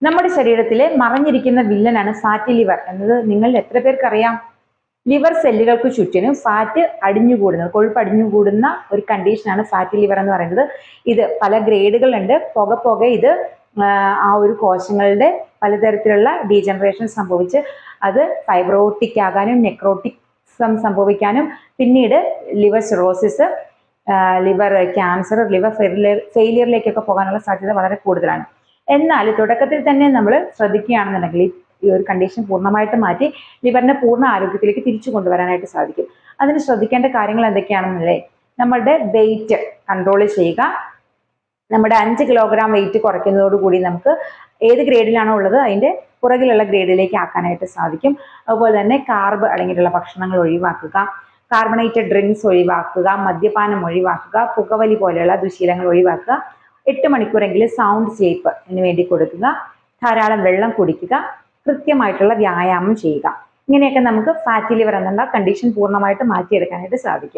നമ്മുടെ ശരീരത്തിലെ മറഞ്ഞിരിക്കുന്ന വില്ലനാണ് ഫാറ്റി ലിവർ എന്നത് നിങ്ങൾ എത്ര പേർക്കറിയാം? ലിവർ സെല്ലുകൾക്ക് ചുറ്റിനും ഫാറ്റ് അടിഞ്ഞുകൂടുന്നത്, കൊഴുപ്പ് അടിഞ്ഞുകൂടുന്ന ഒരു കണ്ടീഷനാണ് ഫാറ്റി ലിവർ എന്ന് പറയുന്നത്. ഇത് പല ഗ്രേഡുകളുണ്ട്. പോകെ ഇത് ആ ഒരു കോശങ്ങളുടെ പലതരത്തിലുള്ള ഡീജനറേഷൻ സംഭവിച്ച് അത് ഫൈബ്രോട്ടിക് ആകാനും നെക്രോട്ടിക് സംഭവിക്കാനും പിന്നീട് liver cirrhosis, liver cancer, liver ഫെയിലിയറിലേക്കൊക്കെ പോകാനുള്ള സാധ്യത വളരെ കൂടുതലാണ്. എന്നാൽ തുടക്കത്തിൽ തന്നെ നമ്മൾ ശ്രദ്ധിക്കുകയാണെന്നുണ്ടെങ്കിൽ ഈ ഒരു കണ്ടീഷൻ പൂർണ്ണമായിട്ട് മാറ്റി ലിവറിനെ പൂർണ്ണ ആരോഗ്യത്തിലേക്ക് തിരിച്ചു കൊണ്ടുവരാനായിട്ട് സാധിക്കും. അതിന് ശ്രദ്ധിക്കേണ്ട കാര്യങ്ങൾ എന്തൊക്കെയാണെന്നല്ലേ? നമ്മളുടെ വെയിറ്റ് കൺട്രോൾ ചെയ്യുക. നമ്മുടെ 5 കിലോഗ്രാം വെയിറ്റ് കുറയ്ക്കുന്നതോടുകൂടി നമുക്ക് ഏത് ഗ്രേഡിലാണോ ഉള്ളത് അതിൻ്റെ പുറകിലുള്ള ഗ്രേഡിലേക്ക് ആക്കാനായിട്ട് സാധിക്കും. അതുപോലെ തന്നെ കാർബ് അടങ്ങിയിട്ടുള്ള ഭക്ഷണങ്ങൾ ഒഴിവാക്കുക, കാർബണേറ്റഡ് ഡ്രിങ്ക്സ് ഒഴിവാക്കുക, മദ്യപാനം ഒഴിവാക്കുക, പുകവലി പോലെയുള്ള ദുശീലങ്ങൾ ഒഴിവാക്കുക, 8 മണിക്കൂറെങ്കിലും സൗണ്ട് സ്ലീപ്പിന് വേണ്ടി കൊടുക്കുക, ധാരാളം വെള്ളം കുടിക്കുക, കൃത്യമായിട്ടുള്ള വ്യായാമം ചെയ്യുക. ഇങ്ങനെയൊക്കെ നമുക്ക് ഫാറ്റി ലിവർ എന്നുള്ള കണ്ടീഷൻ പൂർണ്ണമായിട്ട് മാറ്റിയെടുക്കാനായിട്ട് സാധിക്കും.